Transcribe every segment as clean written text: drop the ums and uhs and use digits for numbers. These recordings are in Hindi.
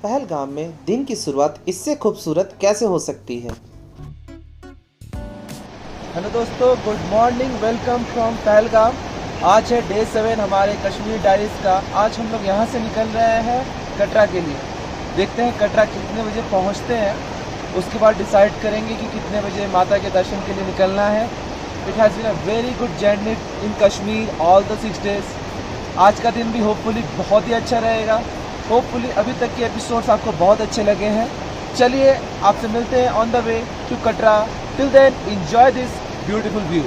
पहलगाम में दिन की शुरुआत इससे खूबसूरत कैसे हो सकती है। हेलो दोस्तों, good morning. Welcome from Pahalgam. आज है डे 7 हमारे कश्मीर डायरीज का। आज हम लोग यहाँ से निकल रहे हैं कटरा के लिए। देखते हैं कटरा कितने बजे पहुँचते हैं, उसके बाद डिसाइड करेंगे कि कितने बजे माता के दर्शन के लिए निकलना है। It has been a very good journey in Kashmir all the 6 days. आज का दिन भी होपफुली बहुत ही अच्छा रहेगा। होपफुली अभी तक के एपिसोड्स आपको बहुत अच्छे लगे हैं। चलिए आपसे मिलते हैं on the way to Katra. Till then enjoy this beautiful view.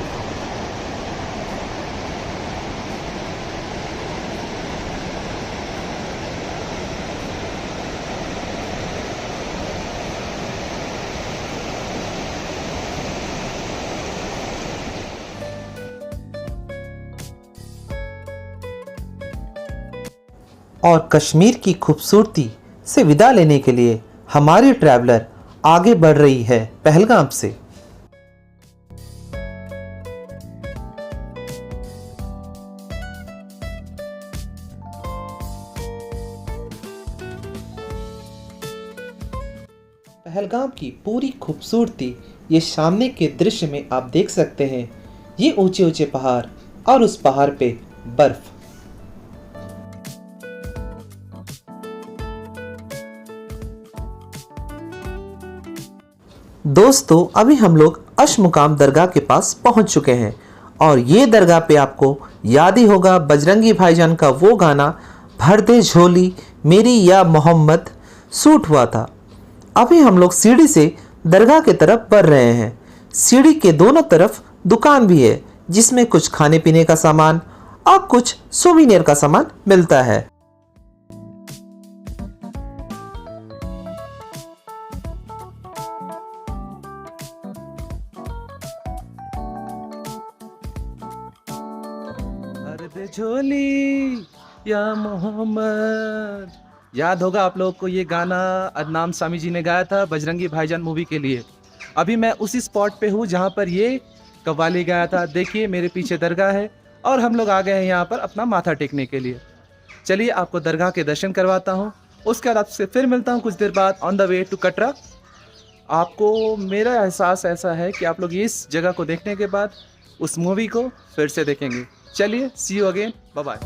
और कश्मीर की खूबसूरती से विदा लेने के लिए हमारी ट्रैवलर आगे बढ़ रही है पहलगाम से। पहलगाम की पूरी खूबसूरती ये सामने के दृश्य में आप देख सकते हैं। ये ऊंचे ऊंचे पहाड़ और उस पहाड़ पे बर्फ। दोस्तों, अभी हम लोग अशमुकाम दरगाह के पास पहुंच चुके हैं और ये दरगाह पे आपको याद ही होगा बजरंगी भाईजान का वो गाना भर दे झोली मेरी या मोहम्मद शूट हुआ था। अभी हम लोग सीढ़ी से दरगाह की तरफ बढ़ रहे हैं। सीढ़ी के दोनों तरफ दुकान भी है जिसमें कुछ खाने पीने का सामान और कुछ सोविनियर का सामान मिलता है। झोली या मोहम्मद। याद होगा आप लोगों को ये गाना अदनाम सामी जी ने गाया था बजरंगी भाईजान मूवी के लिए। अभी मैं उसी स्पॉट पे हूँ जहाँ पर ये कव्वाली गाया था। देखिए मेरे पीछे दरगाह है और हम लोग आ गए हैं यहाँ पर अपना माथा टेकने के लिए। चलिए आपको दरगाह के दर्शन करवाता हूँ, उसके बाद आपसे फिर मिलता हूँ कुछ देर बाद on the way to Katra. आपको मेरा एहसास ऐसा है कि आप लोग इस जगह को देखने के बाद उस मूवी को फिर से देखेंगे। चलिए सी यू अगेन, बाय बाय।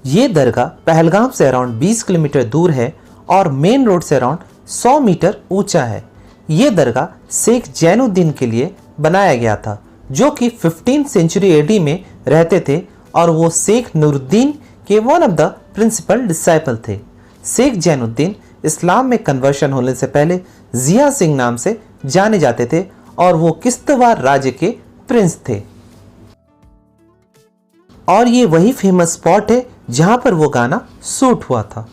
ये दरगाह पहलगाम से अराउंड 20 किलोमीटर दूर है और मेन रोड से अराउंड 100 मीटर ऊंचा है। ये दरगाह शेख जैनुद्दीन के लिए बनाया गया था, जो कि 15th सेंचुरी एडी में रहते थे और वो शेख नूरुद्दीन के one of the principal disciple थे। शेख जैनुद्दीन इस्लाम में कन्वर्शन होने से पहले जिया सिंह नाम से जाने जाते थे और वो किश्तवाड़ राज्य के प्रिंस थे। और ये वही फेमस स्पॉट है जहां पर वो गाना शूट हुआ था।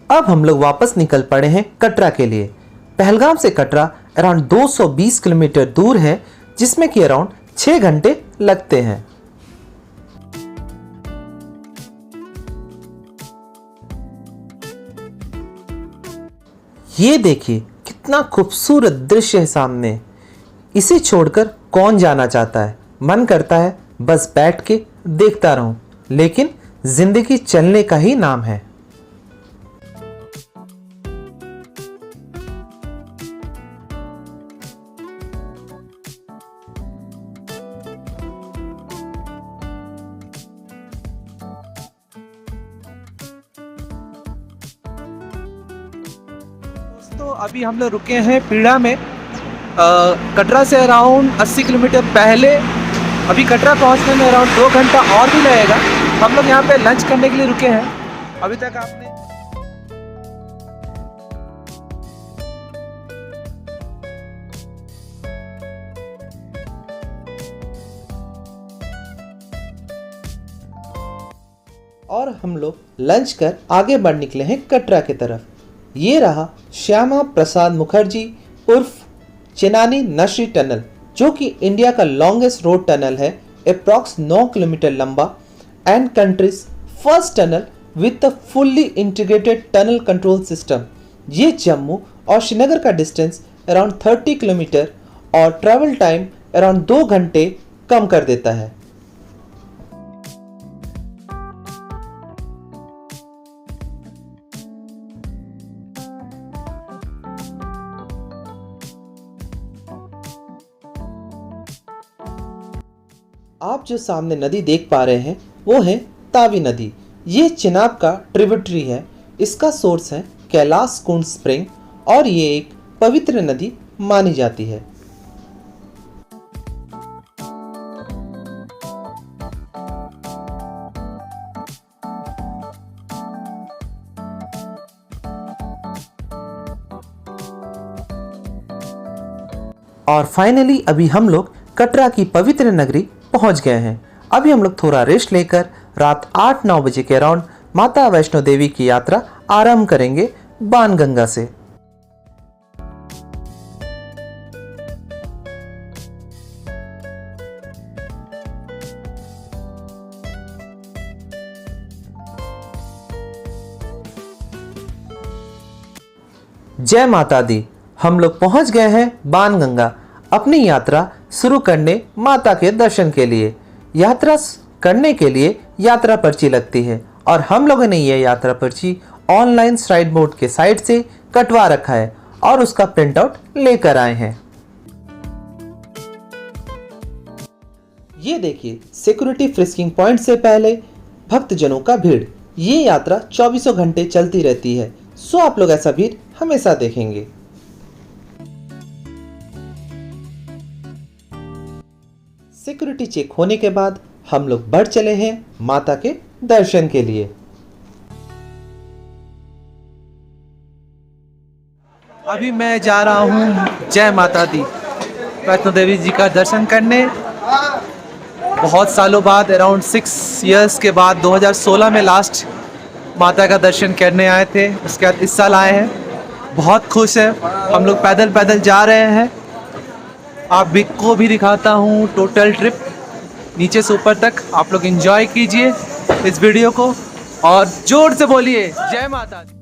अब हम लोग वापस निकल पड़े हैं कटरा के लिए। पहलगाम से कटरा अराउंड 220 किलोमीटर दूर है, जिसमें कि अराउंड 6 घंटे लगते हैं। ये देखिए कितना खूबसूरत दृश्य है सामने। इसे छोड़कर कौन जाना चाहता है। मन करता है बस बैठ के देखता रहूं, लेकिन जिंदगी चलने का ही नाम है। तो अभी हम लोग रुके हैं पीड़ा में, कटरा से अराउंड 80 किलोमीटर पहले। अभी कटरा पहुंचने में अराउंड 2 घंटा और भी लगेगा। हम लोग यहाँ पे लंच करने के लिए रुके हैं। अभी तक आपने और हम लोग लंच कर आगे बढ़ निकले हैं कटरा की तरफ। ये रहा श्यामा प्रसाद मुखर्जी उर्फ चेनानी नशरी टनल, जो कि इंडिया का लॉन्गेस्ट रोड टनल है, अप्रॉक्स 9 किलोमीटर लंबा and countries first tunnel with the fully integrated tunnel control system. ये जम्मू और श्रीनगर का डिस्टेंस अराउंड 30 किलोमीटर और ट्रैवल टाइम अराउंड 2 घंटे कम कर देता है। आप जो सामने नदी देख पा रहे हैं वो है तावी नदी। ये चिनाब का ट्रिब्यूटरी है। इसका सोर्स है कैलाश कुंड स्प्रिंग और ये एक पवित्र नदी मानी जाती है। और फाइनली अभी हम लोग कटरा की पवित्र नगरी पहुंच गए हैं। अभी हम लोग थोड़ा रेस्ट लेकर रात 8-9 बजे के अराउंड माता वैष्णो देवी की यात्रा आरंभ करेंगे बाणगंगा से। जय माता दी। हम लोग पहुंच गए हैं बाणगंगा अपनी यात्रा शुरू करने माता के दर्शन के लिए। यात्रा करने के लिए यात्रा पर्ची लगती है और हम लोगों ने यह यात्रा पर्ची ऑनलाइन श्राइन बोर्ड के साइट से कटवा रखा है और उसका प्रिंट आउट लेकर आए हैं। ये देखिए सिक्योरिटी फ्रिस्किंग पॉइंट से पहले भक्तजनों का भीड़। ये यात्रा 24 घंटे चलती रहती है, सो आप लोग ऐसा भीड़ हमेशा देखेंगे। सिक्योरिटी चेक होने के बाद हम लोग बढ़ चले हैं माता के दर्शन के लिए। अभी मैं जा रहा हूँ जय माता दी वैष्णो देवी जी का दर्शन करने। बहुत सालों बाद अराउंड 6 इयर्स के बाद 2016 में लास्ट माता का दर्शन करने आए थे। उसके बाद इस साल आए हैं। बहुत खुश है। हम लोग पैदल पैदल जा रहे हैं। आप भी को भी दिखाता हूँ टोटल ट्रिप नीचे से ऊपर तक। आप लोग एंजॉय कीजिए इस वीडियो को और जोर से बोलिए जय माता दी।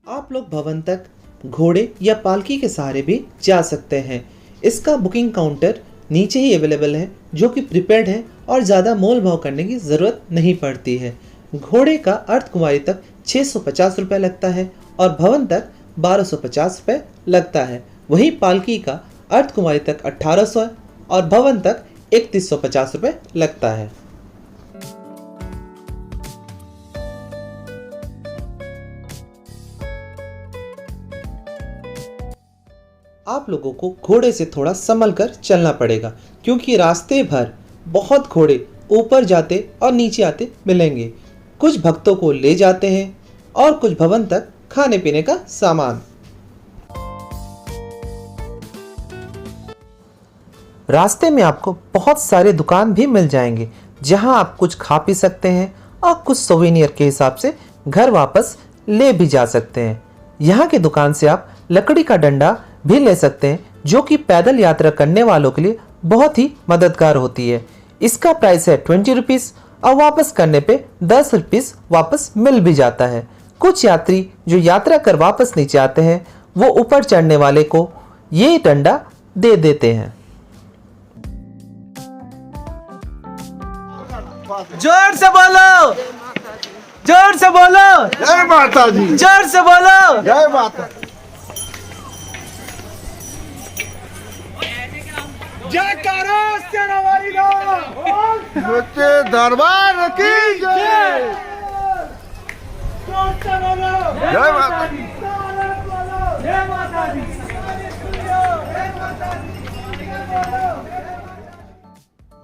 आप लोग भवन तक घोड़े या पालकी के सहारे भी जा सकते हैं। इसका बुकिंग काउंटर नीचे ही अवेलेबल है, जो कि प्रीपेड है और ज़्यादा मोल भाव करने की ज़रूरत नहीं पड़ती है। घोड़े का अर्धकुमारी तक 650 रुपये लगता है और भवन तक 1250 रुपये लगता है। वहीं पालकी का अर्धकुमारी तक 1800 और भवन तक 3150 रुपये लगता है। आप लोगों को घोड़े से थोड़ा संभल कर चलना पड़ेगा, क्योंकि रास्ते भर बहुत घोड़े ऊपर जाते और नीचे आते मिलेंगे। कुछ भक्तों को ले जाते हैं और कुछ भवन तक खाने पीने का सामान। रास्ते में आपको बहुत सारे दुकान भी मिल जाएंगे, जहां आप कुछ खा पी सकते हैं और कुछ सोवेनियर के हिसाब से घर वापस ले भी जा सकते हैं। यहाँ की दुकान से आप लकड़ी का डंडा भी ले सकते हैं, जो कि पैदल यात्रा करने वालों के लिए बहुत ही मददगार होती है। इसका प्राइस है 20 रुपीज़ और वापस करने पे 10 रुपीज़ वापस मिल भी जाता है। कुछ यात्री जो यात्रा कर वापस नीचे आते हैं, वो ऊपर चढ़ने वाले को ये डंडा दे देते हैं। जोर से बोलो, जोर से बोलो जय माता दी। जोर से बोलो जय माता। जयकारा सेनावाईला सच्चे दरबार की जय। जय माता दी।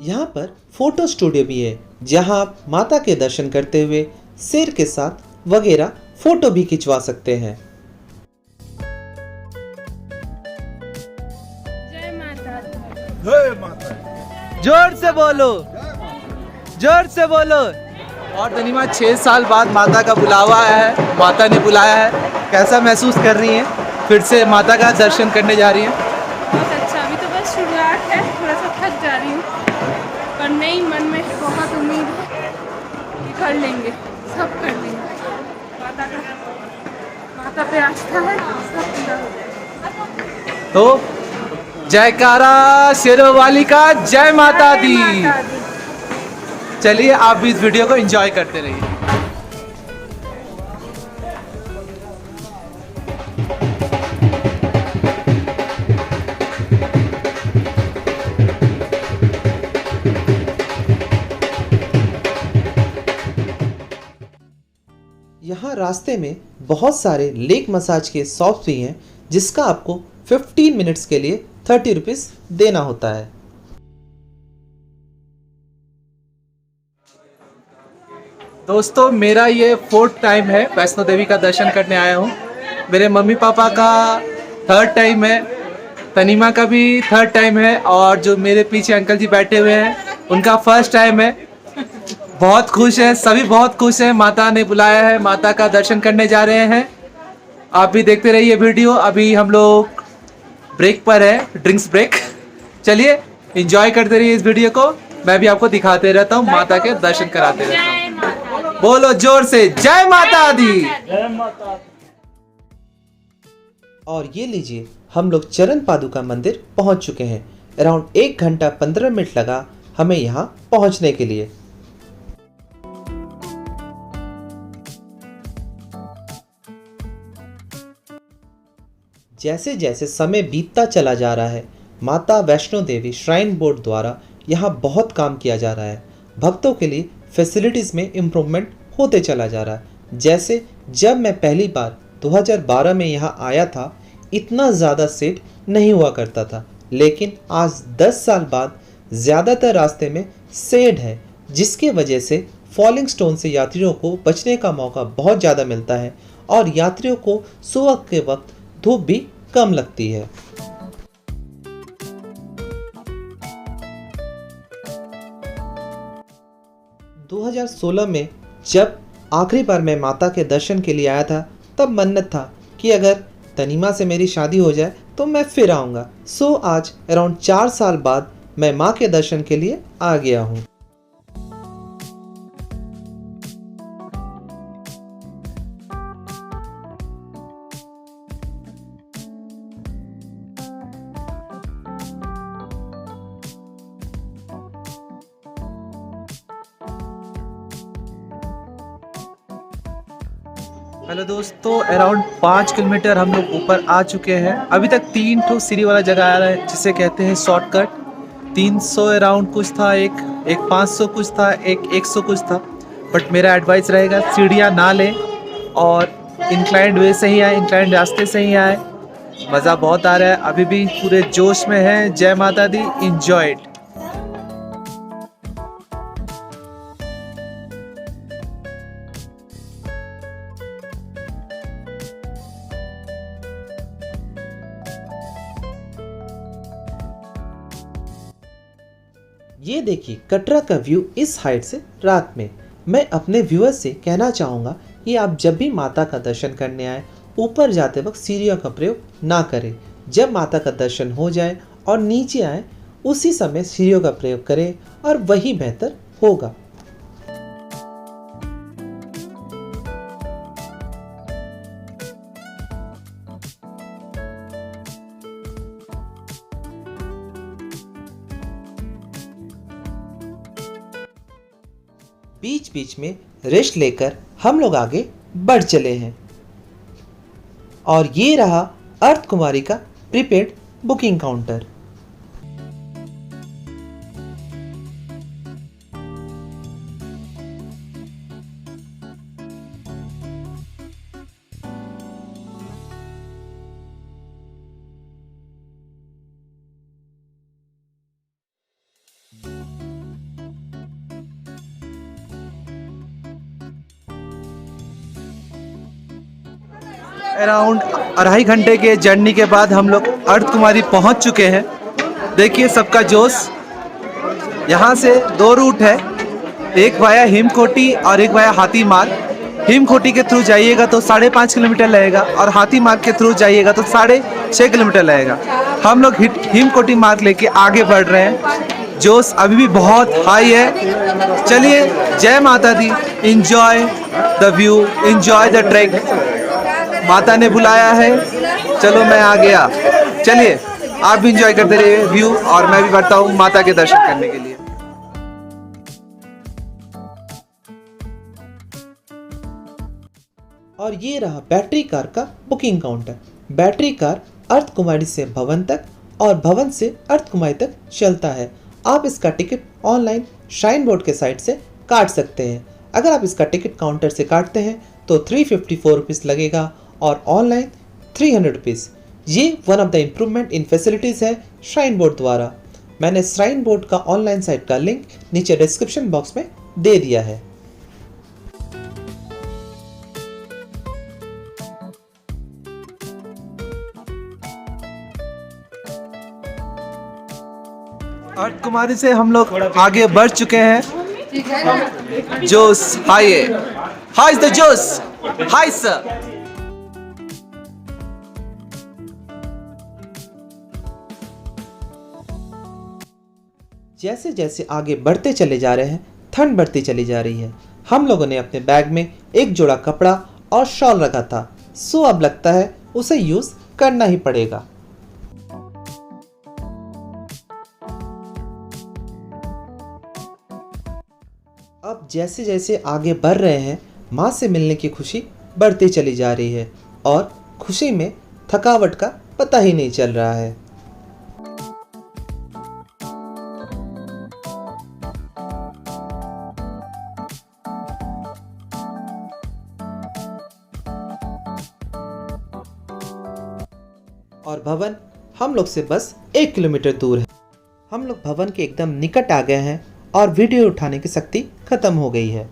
यहाँ पर फोटो स्टूडियो भी है, जहाँ आप माता के दर्शन करते हुए शेर के साथ वगैरह फोटो भी खिंचवा सकते हैं। जय माता दी। जोर से बोलो, जोर से बोलो और तनीमा 6 साल बाद माता का बुलावा आया है, माता ने बुलाया है, कैसा महसूस कर रही हैं? फिर से माता का दर्शन करने जा रही हैं? बहुत अच्छा, अभी तो बस शुरुआत है, थोड़ा सा थक जा रही हूँ, पर नहीं, मन में बहुत उम्मीद है कि कर लेंगे, सब कर लेंगे। माता पे आस्था है, सब पूरा हो जाएगा। तो जयकारा शेरों वाली का, जय माता दी। माता दी। चलिए आप भी इस वीडियो को एंजॉय करते रहिए। यहाँ रास्ते में बहुत सारे लेक मसाज के शॉप्स भी हैं, जिसका आपको 15 मिनट्स के लिए 30 रुपीज़ देना होता है। दोस्तों मेरा ये 4th टाइम है वैष्णो देवी का दर्शन करने आया हूँ। मेरे मम्मी पापा का 3rd टाइम है, तनीमा का भी 3rd टाइम है, और जो मेरे पीछे अंकल जी बैठे हुए हैं उनका 1st टाइम है। बहुत खुश हैं, सभी बहुत खुश हैं, माता ने बुलाया है, माता का दर्शन करने जा रहे हैं। आप भी देखते रहिए वीडियो। अभी हम लोग ब्रेक पर है, ड्रिंक्स ब्रेक। चलिए एंजॉय करते रहिए इस वीडियो को, मैं भी आपको दिखाते रहता हूँ, माता के दर्शन कराते रहता हूँ। बोलो जोर से, जय माता दी। और ये लीजिए, हम लोग चरण पादुका मंदिर पहुंच चुके हैं। अराउंड 1 घंटा 15 मिनट लगा हमें यहाँ पहुंचने के लिए। जैसे जैसे समय बीतता चला जा रहा है, माता वैष्णो देवी श्राइन बोर्ड द्वारा यहाँ बहुत काम किया जा रहा है। भक्तों के लिए फैसिलिटीज़ में इम्प्रूवमेंट होते चला जा रहा है। जैसे जब मैं पहली बार 2012 में यहाँ आया था, इतना ज़्यादा सेट नहीं हुआ करता था, लेकिन आज 10 साल बाद ज़्यादातर रास्ते में शेड है, जिसके वजह से फॉलिंग स्टोन से यात्रियों को बचने का मौका बहुत ज़्यादा मिलता है, और यात्रियों को सुबह के वक्त धूप भी कम लगती है। – 2016 में जब आखिरी बार मैं माता के दर्शन के लिए आया था, तब मन्नत था कि अगर तनीमा से मेरी शादी हो जाए तो मैं फिर आऊँगा। सो आज अराउंड 4 साल बाद मैं माँ के दर्शन के लिए आ गया हूँ। हेलो दोस्तों, अराउंड 5 किलोमीटर हम लोग ऊपर आ चुके हैं। अभी तक 3 ठो सीढ़ी वाला जगह आ रहा है, जिसे कहते हैं शॉर्टकट। 300 अराउंड कुछ था, एक 500 कुछ था, एक 100 कुछ था। बट मेरा एडवाइस रहेगा सीढ़ियाँ ना लें और इंक्लाइंड वे से ही आए, इंक्लाइंड रास्ते से ही आए। मज़ा बहुत आ रहा है, अभी भी पूरे जोश में है। जय माता दी, इंजॉय इट। ये देखिए कटरा का व्यू इस हाइट से रात में। मैं अपने व्यूअर्स से कहना चाहूँगा कि आप जब भी माता का दर्शन करने आए, ऊपर जाते वक्त सीढ़ियों का प्रयोग ना करें। जब माता का दर्शन हो जाए और नीचे आए, उसी समय सीढ़ियों का प्रयोग करें, और वही बेहतर होगा। बीच बीच में रेस्ट लेकर हम लोग आगे बढ़ चले हैं। और ये रहा अर्थ कुमारी का प्रीपेड बुकिंग काउंटर। अराउंड 2.5 घंटे के जर्नी के बाद हम लोग अर्थ कुमारी पहुंच चुके हैं। देखिए सबका जोश। यहाँ से 2 रूट है, एक वाया हिमकोटी और एक वाया हाथी मार्ग। हिमकोटी के थ्रू जाइएगा तो 5.5 किलोमीटर लगेगा और हाथी मार्ग के थ्रू जाइएगा तो 6.5 किलोमीटर लगेगा। हम लोग हिमकोटी मार्ग लेके आगे बढ़ रहे हैं। जोश अभी भी बहुत हाई है। चलिए, जय माता दी। Enjoy the view, enjoy the track. माता ने बुलाया है, चलो मैं आ गया। चलिए, आप भी इंजॉय करते रहिए व्यू और मैं भी बढ़ता हूँ माता के दर्शन करने के लिए। और ये रहा बैटरी कार का बुकिंग काउंटर। बैटरी कार अर्थ कुमारी से भवन तक और भवन से अर्थ कुमारी तक चलता है। आप इसका टिकट ऑनलाइन श्राइन बोर्ड के साइट से काट सकते हैं। अगर आप इसका टिकट काउंटर से काटते हैं तो 354 रुपीज़ लगेगा और ऑनलाइन 300 रुपीज़। ये one of the improvement in facilities है श्राइन बोर्ड द्वारा। मैंने श्राइन बोर्ड का ऑनलाइन साइट का लिंक नीचे डिस्क्रिप्शन बॉक्स में दे दिया है। अर्थ कुमारी से हम लोग आगे बढ़ चुके हैं। जोश हाई है। हाई इज द जोश। High sir. जैसे जैसे आगे बढ़ते चले जा रहे हैं, ठंड बढ़ती चली जा रही है। हम लोगों ने अपने बैग में एक जोड़ा कपड़ा और शॉल रखा था, सो अब लगता है उसे यूज करना ही पड़ेगा। अब जैसे जैसे आगे बढ़ रहे हैं, माँ से मिलने की खुशी बढ़ती चली जा रही है और खुशी में थकावट का पता ही नहीं चल रहा है। और भवन हम लोग से बस 1 किलोमीटर दूर है। हम लोग भवन के एकदम निकट आ गए हैं और वीडियो उठाने की शक्ति खत्म हो गई है।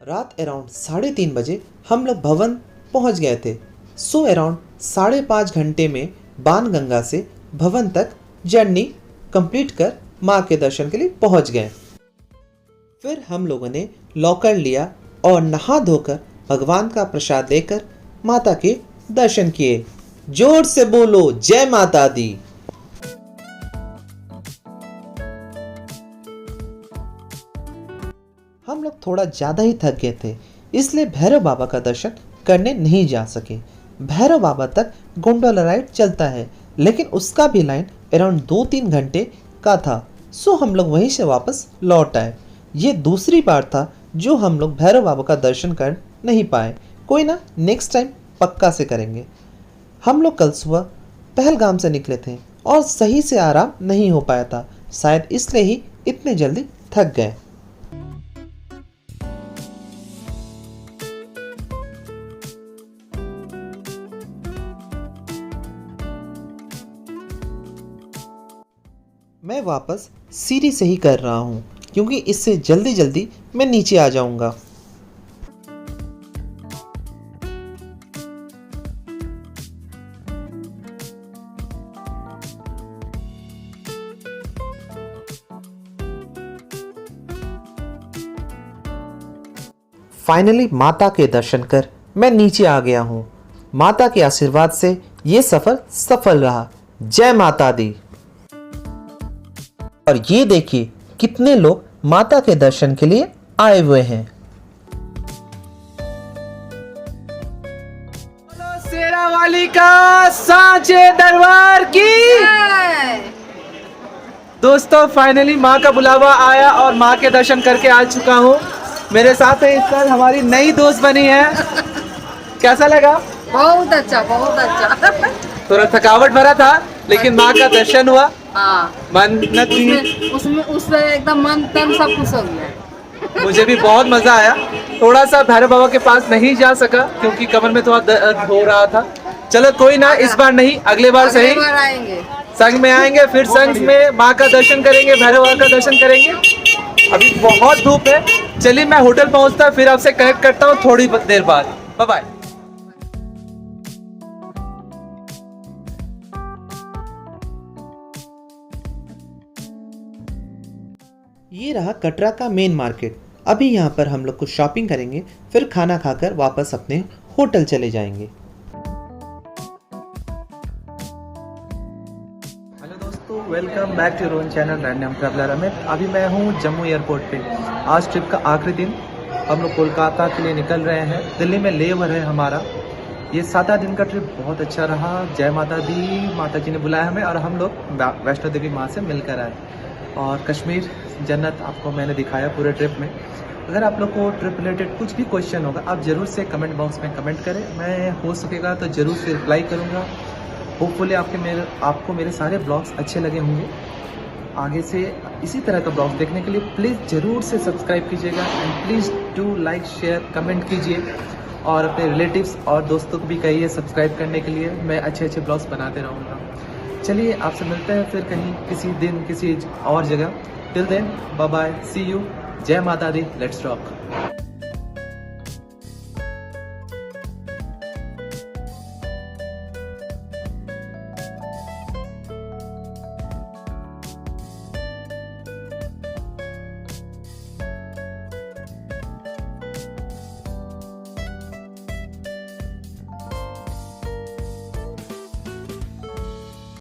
रात अराउंड 3:30 बजे हम लोग भवन पहुंच गए थे। सो अराउंड 5.5 घंटे में बाणगंगा से भवन तक जर्नी कंप्लीट कर माँ के दर्शन के लिए पहुंच गए। फिर हम लोगों ने लॉकर लिया और नहा धोकर भगवान का प्रसाद लेकर माता के दर्शन किए। जोर से बोलो जय माता दी। हम लोग थोड़ा ज़्यादा ही थक गए थे, इसलिए भैरव बाबा का दर्शन करने नहीं जा सके। भैरव बाबा तक गोंडोला राइड चलता है, लेकिन उसका भी लाइन अराउंड 2-3 घंटे का था। सो हम लोग वहीं से वापस लौट आए। ये दूसरी बार था जो हम लोग भैरव बाबा का दर्शन कर नहीं पाए। कोई ना, नेक्स्ट टाइम पक्का से करेंगे। हम लोग कल सुबह पहलगाम से निकले थे और सही से आराम नहीं हो पाया था, शायद इसलिए ही इतने जल्दी थक गए। मैं वापस सीढ़ी से ही कर रहा हूँ क्योंकि इससे जल्दी जल्दी मैं नीचे आ जाऊंगा। फाइनली माता के दर्शन कर मैं नीचे आ गया हूँ। माता के आशीर्वाद से ये सफर सफल रहा। जय माता दी। और ये देखिए कितने लोग माता के दर्शन के लिए आए हुए हैं। शेरा वाली का सांचे दरबार की। दोस्तों, फाइनली माँ का बुलावा आया और माँ के दर्शन करके आ चुका हूँ। मेरे साथ है इस साल हमारी नई दोस्त बनी है। कैसा लगा? बहुत अच्छा, बहुत अच्छा। थोड़ा थकावट भरा था, लेकिन माँ का दर्शन हुआ। हाँ, मन्नत थी। उससे एकदम मन तन सब खुश हो गया। मुझे भी बहुत मजा आया। थोड़ा सा भैरव बाबा के पास नहीं जा सका क्योंकि कमर में थोड़ा दर्द हो रहा था। चलो कोई ना, इस बार नहीं, अगले बार सही। अगली बार आएंगे, संग में आएंगे, फिर संग में माँ का दर्शन करेंगे, भैरव बाबा का दर्शन करेंगे। अभी बहुत धूप है। चलिए मैं होटल पहुँचता, फिर आपसे कनेक्ट करता हूँ थोड़ी देर बाद। Bye bye. ये रहा कटरा का मेन मार्केट। अभी यहाँ पर हम लोग कुछ शॉपिंग करेंगे, फिर खाना खाकर वापस अपने होटल चले जाएंगे। हेलो दोस्तों, welcome back to your own channel random traveller Amit. अभी मैं हूँ जम्मू एयरपोर्ट पे। आज ट्रिप का आखिरी दिन, हम लोग कोलकाता के लिए निकल रहे हैं। दिल्ली में लेओवर है हमारा। ये 7 दिन का ट्रिप बहुत अच्छा रहा। जय माता दी, माता जी ने बुलाया हमें और हम लोग वैष्णो देवी माँ से मिलकर आए। और कश्मीर जन्नत आपको मैंने दिखाया पूरे ट्रिप में। अगर आप लोग को ट्रिप रिलेटेड कुछ भी क्वेश्चन होगा, आप ज़रूर से कमेंट बॉक्स में कमेंट करें। मैं हो सकेगा तो ज़रूर से रिप्लाई करूँगा। होपफुली आपको मेरे सारे ब्लॉग्स अच्छे लगे होंगे। आगे से इसी तरह का ब्लॉग्स देखने के लिए प्लीज़ ज़रूर से सब्सक्राइब कीजिएगा and please do like share comment कीजिए और अपने रिलेटिव्स और दोस्तों को भी कहिए सब्सक्राइब करने के लिए। मैं अच्छे अच्छे ब्लॉग्स बनाते रहूँगा। चलिए आपसे मिलते हैं फिर कहीं किसी दिन किसी और जगह। Till then bye bye, see you. जय माता दी, लेट्स रॉक।